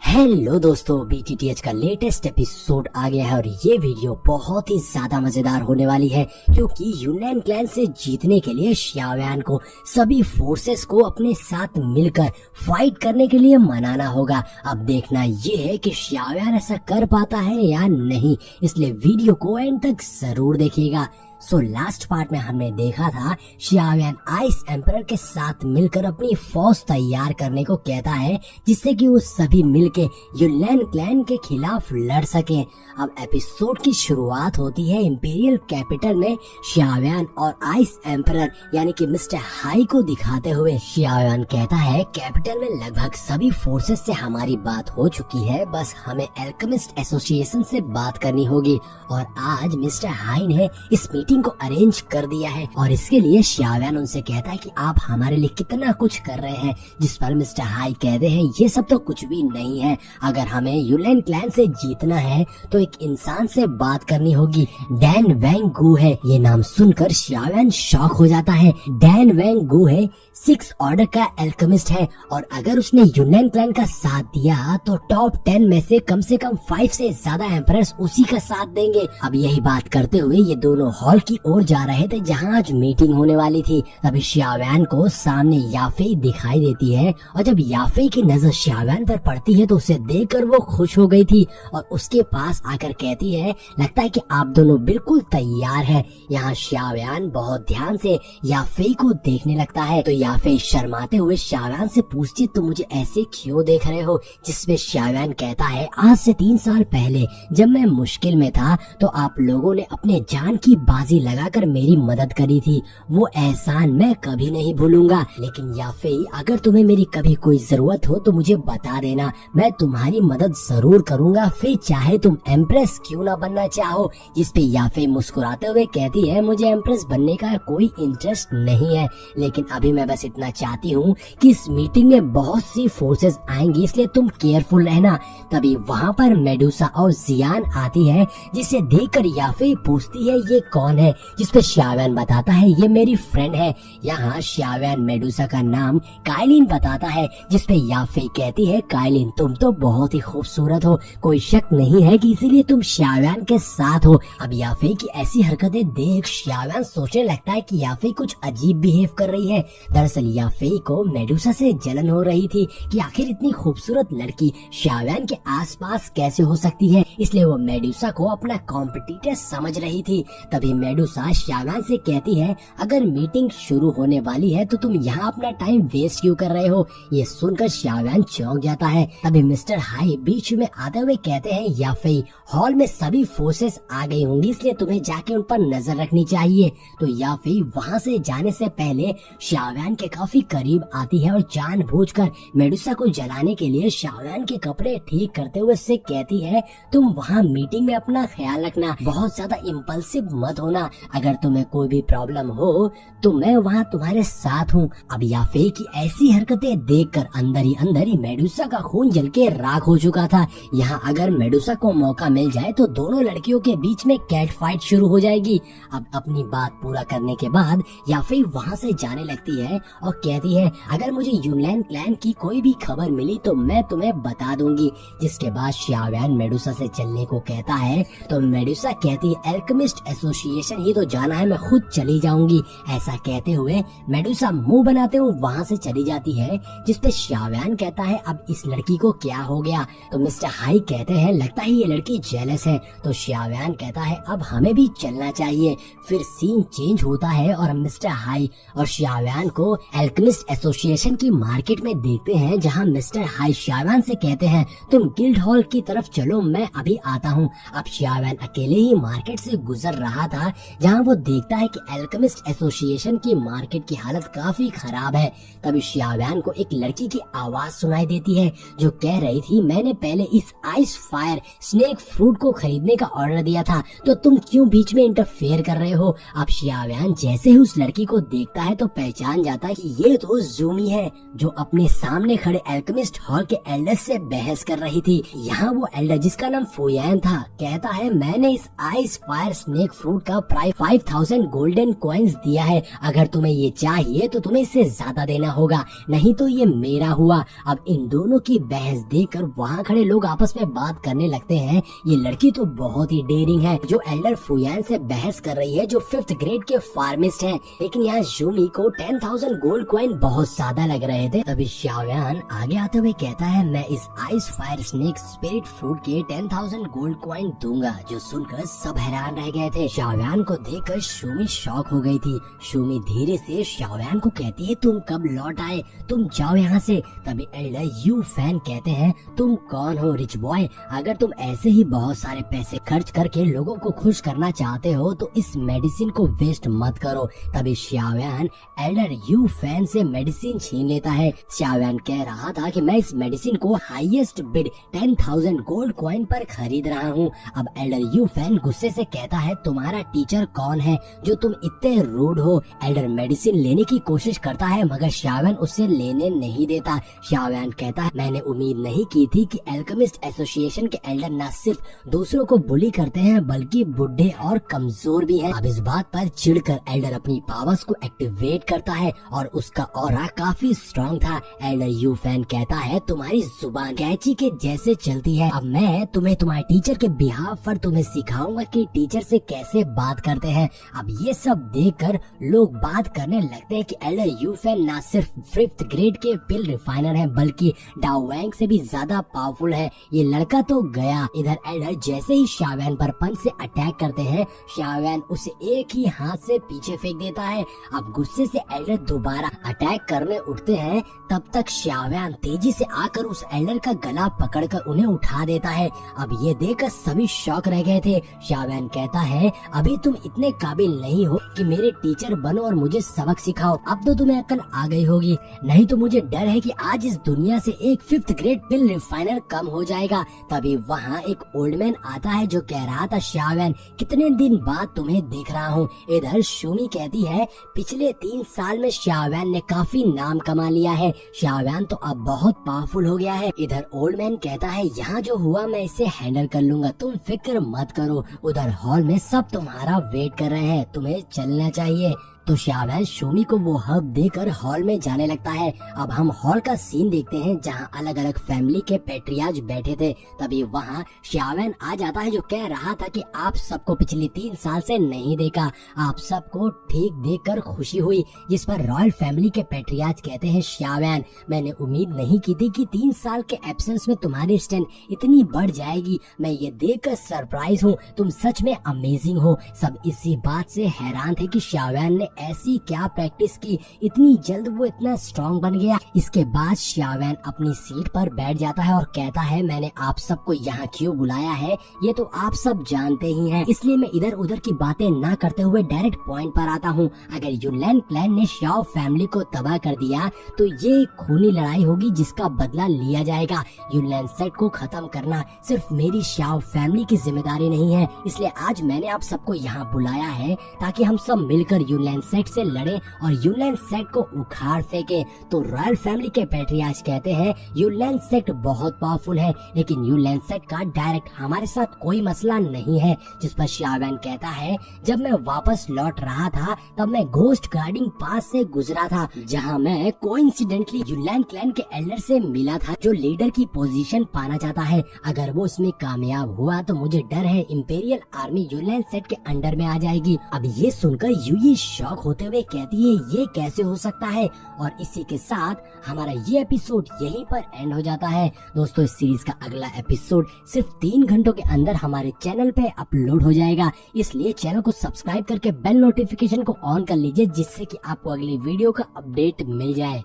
Hello दोस्तों, BTTH का latest episode आ गया है और ये वीडियो बहुत ही ज्यादा मजेदार होने वाली है क्योंकि यूनियन क्लैन से जीतने के लिए xiaoyan को सभी फोर्सेस को अपने साथ मिलकर फाइट करने के लिए मनाना होगा। अब देखना ये है कि xiaoyan ऐसा कर पाता है या नहीं, इसलिए वीडियो को एंड तक जरूर देखिएगा। लास्ट पार्ट में हमने देखा था xiaoyan आइस एम्परर के साथ मिलकर अपनी फौज तैयार करने को कहता है जिससे कि वो सभी मिलके यूनियन क्लैन के खिलाफ लड़ सके। अब एपिसोड की शुरुआत होती है इंपीरियल कैपिटल में xiaoyan और आइस एम्परर यानी कि मिस्टर हाई को दिखाते हुए। xiaoyan कहता है कैपिटल में लगभग सभी फोर्सेस से हमारी बात हो चुकी है, बस हमें एल्केमिस्ट एसोसिएशन से बात करनी होगी और आज मिस्टर हाई ने इस मीटिंग को अरेंज कर दिया है और इसके लिए xiaoyan उनसे कहता है कि आप हमारे लिए कितना कुछ कर रहे हैं, जिस पर मिस्टर हाई कहते हैं ये सब तो कुछ भी नहीं है। अगर हमें यूनियन क्लैन से जीतना है तो एक इंसान से बात करनी होगी, डैन वैंग गू है। ये नाम सुनकर xiaoyan शॉक हो जाता है। डैन वैंग गू है 6 ऑर्डर का एल्केमिस्ट है और अगर उसने यूनियन क्लैन का साथ दिया तो टॉप 10 में से कम 5 से ज्यादा एम्परर्स उसी का साथ देंगे। अब यही बात करते हुए ये दोनों हॉल की ओर जा रहे थे जहां आज मीटिंग होने वाली थी। तभी xiaoyan को सामने याफे दिखाई देती है और जब याफे की नजर xiaoyan पर पड़ती है तो उसे देखकर वो खुश हो गई थी और उसके पास आकर कहती है लगता है कि आप दोनों बिल्कुल तैयार हैं। यहाँ xiaoyan बहुत ध्यान से याफे को देखने लगता है तो याफे शर्माते हुए xiaoyan से पूछती तुम मुझे ऐसे क्यों देख रहे हो, जिसमें xiaoyan कहता है आज से 3 साल पहले जब मैं मुश्किल में था तो आप लोगों ने अपने जान की बाजी लगाकर मेरी मदद करी थी, वो एहसान मैं कभी नहीं भूलूंगा। लेकिन याफे अगर तुम्हें मेरी कभी कोई जरूरत हो तो मुझे बता देना, मैं तुम्हारी मदद जरूर करूंगा, फिर चाहे तुम एम्प्रेस क्यों ना बनना चाहो। जिस पे याफे मुस्कुराते हुए कहती है मुझे एम्प्रेस बनने का कोई इंटरेस्ट नहीं है, लेकिन अभी मैं बस इतना चाहती हूँ कि इस मीटिंग में बहुत सी फोर्सेस आएंगी इसलिए तुम केयरफुल रहना। तभी वहाँ पर मेडुसा और जियान आती है जिसे देखकर याफे पूछती है ये कौन है, जिसपे xiaoyan बताता है ये मेरी फ्रेंड है। यहाँ xiaoyan मेडुसा का नाम काइलिन बताता है जिसपे याफे कहती है काइलिन तुम तो बहुत ही खूबसूरत हो, कोई शक नहीं है कि इसीलिए तुम xiaoyan के साथ हो। अब याफे की ऐसी हरकतें देख xiaoyan सोचने लगता है कि याफे कुछ अजीब बिहेव कर रही है। दरअसल याफे को मेडुसा से जलन हो रही थी कि आखिर इतनी खूबसूरत लड़की xiaoyan के आसपास कैसे हो सकती है, इसलिए वो मेडुसा को अपना कॉम्पिटिटर समझ रही थी। तभी मेडुसा xiaoyan से कहती है अगर मीटिंग शुरू होने वाली है तो तुम यहाँ अपना टाइम वेस्ट क्यों कर रहे हो। ये सुनकर xiaoyan चौंक जाता है। तभी मिस्टर हाई बीच में आते हुए कहते हैं याफे हॉल में सभी फोर्सेस आ गई होंगी इसलिए तुम्हें जाके उन पर नजर रखनी चाहिए। तो याफे वहाँ से जाने से पहले xiaoyan के काफी करीब आती है और जानबूझकर मेडुसा को जलाने के लिए xiaoyan के कपड़े ठीक करते हुए से कहती है तुम वहाँ मीटिंग में अपना ख्याल रखना, बहुत ज्यादा इम्पल्सिव मत होना, अगर तुम्हें कोई भी प्रॉब्लम हो तो मैं वहाँ तुम्हारे साथ हूँ। अब याफे की ऐसी हरकतें देखकर अंदर ही मेडुसा का खून जल के राख हो चुका था। यहाँ अगर मेडुसा को मौका मिल जाए तो दोनों लड़कियों के बीच में कैट फाइट शुरू हो जाएगी। अब अपनी बात पूरा करने के बाद याफे वहाँ से जाने लगती है और कहती है अगर मुझे यूनियन क्लैन की कोई भी खबर मिली तो मैं तुम्हें बता दूंगी। जिसके बाद xiaoyan मेडुसा से चलने को कहता है तो मेडुसा कहती है एल्केमिस्ट एसोसिएशन ही तो जाना है, मैं खुद चली जाऊंगी। ऐसा कहते हुए मेडुसा मुंह बनाते हुए वहाँ से चली जाती है, जिसपे xiaoyan कहता है अब इस लड़की को क्या हो गया। तो मिस्टर हाई कहते हैं लगता है ये लड़की जेलस है। तो xiaoyan कहता है अब हमें भी चलना चाहिए। फिर सीन चेंज होता है और मिस्टर हाई और xiaoyan को एल्केमिस्ट एसोसिएशन की मार्केट में देखते हैं जहाँ मिस्टर हाई xiaoyan से कहते हैं तुम गिल्ड हॉल की तरफ चलो, मैं अभी आता हूँ। अब xiaoyan अकेले ही मार्केट से गुजर रहा था जहाँ वो देखता है कि एल्केमिस्ट एसोसिएशन की मार्केट की हालत काफी खराब है। तभी xiaoyan को एक लड़की की आवाज सुनाई देती है जो कह रही थी मैंने पहले इस आइस फायर स्नेक फ्रूट को खरीदने का ऑर्डर दिया था तो तुम क्यों बीच में इंटरफेयर कर रहे हो। अब xiaoyan जैसे ही उस लड़की को देखता है तो पहचान जाता है कि ये तो जूमी है जो अपने सामने खड़े एल्केमिस्ट हॉल के एल्डर से बहस कर रही थी। यहाँ वो एल्डर जिसका नाम फुयान था कहता है मैंने इस आइस फायर स्नेक फ्रूट का का प्राइस 5000 गोल्डन कॉइन्स दिया है। अगर तुम्हें ये चाहिए तो तुम्हें इससे ज्यादा देना होगा, नहीं तो ये मेरा हुआ। अब इन दोनों की बहस देखकर वहाँ खड़े लोग आपस में बात करने लगते हैं। ये लड़की तो बहुत ही डेयरिंग है जो एल्डर फुयान से बहस कर रही है, जो 5th ग्रेड के फार्मिस्ट हैं। लेकिन यहाँ यूमी को 10,000 गोल्ड कॉइन बहुत ज्यादा लग रहे थे। तभी शाओयान आगे आते हुए कहता है, मैं इस ice fire snake spirit fruit के 10,000 गोल्ड कॉइन दूंगा। जो सुनकर सब हैरान रह गए थे। शाओयान को देखकर शूमी शॉक हो गई थी। शूमी धीरे से शाओयान को कहती है, तुम कब लौट आए, तुम जाओ यहाँ से। तभी एल्डर यू फैन कहते हैं, तुम कौन हो रिच बॉय? अगर तुम ऐसे ही बहुत सारे पैसे खर्च करके लोगों को खुश करना चाहते हो तो इस मेडिसिन को वेस्ट मत करो। तभी शाओयान एल्डर यू फैन से मेडिसिन छीन लेता है। शाओयान कह रहा था कि मैं इस मेडिसिन को हाईएस्ट बिड 10,000 गोल्ड कॉइन पर खरीद रहा हूँ। अब एल्डर यू फैन गुस्से से कहता है, तुम्हारा टीचर कौन है जो तुम इतने रूड हो? एल्डर मेडिसिन लेने की कोशिश करता है मगर शाओयान उसे लेने नहीं देता। शाओयान कहता है, मैंने उम्मीद नहीं की थी कि एल्केमिस्ट एसोसिएशन के एल्डर न सिर्फ दूसरों को बुली करते हैं बल्कि बुढ़े और कमजोर भी हैं। अब इस बात पर चिढ़कर एल्डर अपनी पावर्स को एक्टिवेट करता है और उसका ऑरा काफी स्ट्रॉन्ग था। एल्डर यू फैन कहता है, तुम्हारी जुबान कैची के जैसे चलती है। अब मैं तुम्हें तुम्हारे टीचर के बिहाफ पर तुम्हें सिखाऊंगा कि टीचर से कैसे बात करते हैं। अब ये सब देखकर लोग बात करने लगते हैं कि एल्डर यू फैन न सिर्फ 5th ग्रेड के पिल रिफाइनर है बल्कि डाओ वैंग से भी ज्यादा पावरफुल है। ये लड़का तो गया। इधर एल्डर जैसे ही शाओयान पर पंच से अटैक करते हैं, शाओयान उसे एक ही हाथ से पीछे फेंक देता है। अब गुस्से से एल्डर दोबारा अटैक करने उठते हैं, तब तक शाओयान तेजी से आकर उस एल्डर का गला पकड़कर उन्हें उठा देता है। अब ये देखकर सभी शॉक रह गए थे। शाओयान कहता है, अभी तुम इतने काबिल नहीं हो कि मेरे टीचर बनो और मुझे सबक सिखाओ। अब तो तुम्हें अक्ल आ गई होगी, नहीं तो मुझे डर है कि आज इस दुनिया से एक 5th ग्रेड पिल रिफाइनर कम हो जाएगा। तभी वहाँ एक ओल्ड मैन आता है जो कह रहा था, शाओयान कितने दिन बाद तुम्हें देख रहा हूँ। इधर शूमी कहती है, पिछले 3 साल में शाओयान ने काफी नाम कमा लिया है। शाओयान तो अब बहुत पावरफुल हो गया है। इधर ओल्ड मैन कहता है, यहाँ जो हुआ मैं इसे हैंडल कर लूंगा, तुम फिक्र मत करो। उधर हॉल में सब तुम्हारा वेट कर रहे हैं, तुम्हें चलना चाहिए। तो शाओयान शूमी को वो हब देकर हॉल में जाने लगता है। अब हम हॉल का सीन देखते हैं जहाँ अलग अलग फैमिली के पैट्रियार्च बैठे थे। तभी वहाँ शाओयान आ जाता है जो कह रहा था कि आप सबको पिछले 3 साल से नहीं देखा, आप सबको ठीक देखकर खुशी हुई। जिस पर रॉयल फैमिली के पैट्रियार्च कहते हैं, शाओयान मैंने उम्मीद नहीं की थी कि 3 साल के एब्सेंस में तुम्हारी स्ट्रेंथ इतनी बढ़ जाएगी। मैं ये देखकर सरप्राइज हूँ, तुम सच में अमेजिंग हो। सब इसी बात से हैरान थे कि शाओयान ने ऐसी क्या प्रैक्टिस की, इतनी जल्द वो इतना स्ट्रॉन्ग बन गया। इसके बाद शाओयान अपनी सीट पर बैठ जाता है और कहता है, मैंने आप सबको यहाँ क्यों बुलाया है ये तो आप सब जानते ही हैं, इसलिए मैं इधर उधर की बातें ना करते हुए डायरेक्ट पॉइंट पर आता हूँ। अगर यूनलैंड क्लैन ने शाओ फैमिली को तबाह कर दिया तो ये खूनी लड़ाई होगी जिसका बदला लिया जाएगा। यूनलैंड सेट को खत्म करना सिर्फ मेरी शाओ फैमिली की जिम्मेदारी नहीं है, इसलिए आज मैंने आप सबको यहाँ बुलाया है ताकि हम सब मिलकर यूनलैंड सेट से लड़े और यूनलैंड सेट को उखाड़ फेंके। तो रॉयल फैमिली के पैट्रियार्च कहते हैं, यूनलैंड सेट बहुत पावरफुल है लेकिन यूनलैंड सेट का डायरेक्ट हमारे साथ कोई मसला नहीं है। जिस पर शाओयान कहता है, जब मैं वापस लौट रहा था तब मैं घोस्ट गार्डिंग पास से गुजरा था जहाँ मैं कोइंसिडेंटली यूनलैंड क्लैन के एल्डर से मिला था जो लीडर की पोजीशन पाना चाहता है। अगर वो इसमें कामयाब हुआ तो मुझे डर है इंपीरियल आर्मी यूनलैंड सेट के अंडर में आ जाएगी। अब ये सुनकर यूई शॉक होते हुए कहती है, ये कैसे हो सकता है? और इसी के साथ हमारा ये एपिसोड यहीं पर एंड हो जाता है। दोस्तों इस सीरीज का अगला एपिसोड सिर्फ 3 घंटों के अंदर हमारे चैनल पे अपलोड हो जाएगा, इसलिए चैनल को सब्सक्राइब करके बेल नोटिफिकेशन को ऑन कर लीजिए जिससे कि आपको अगली वीडियो का अपडेट मिल जाए।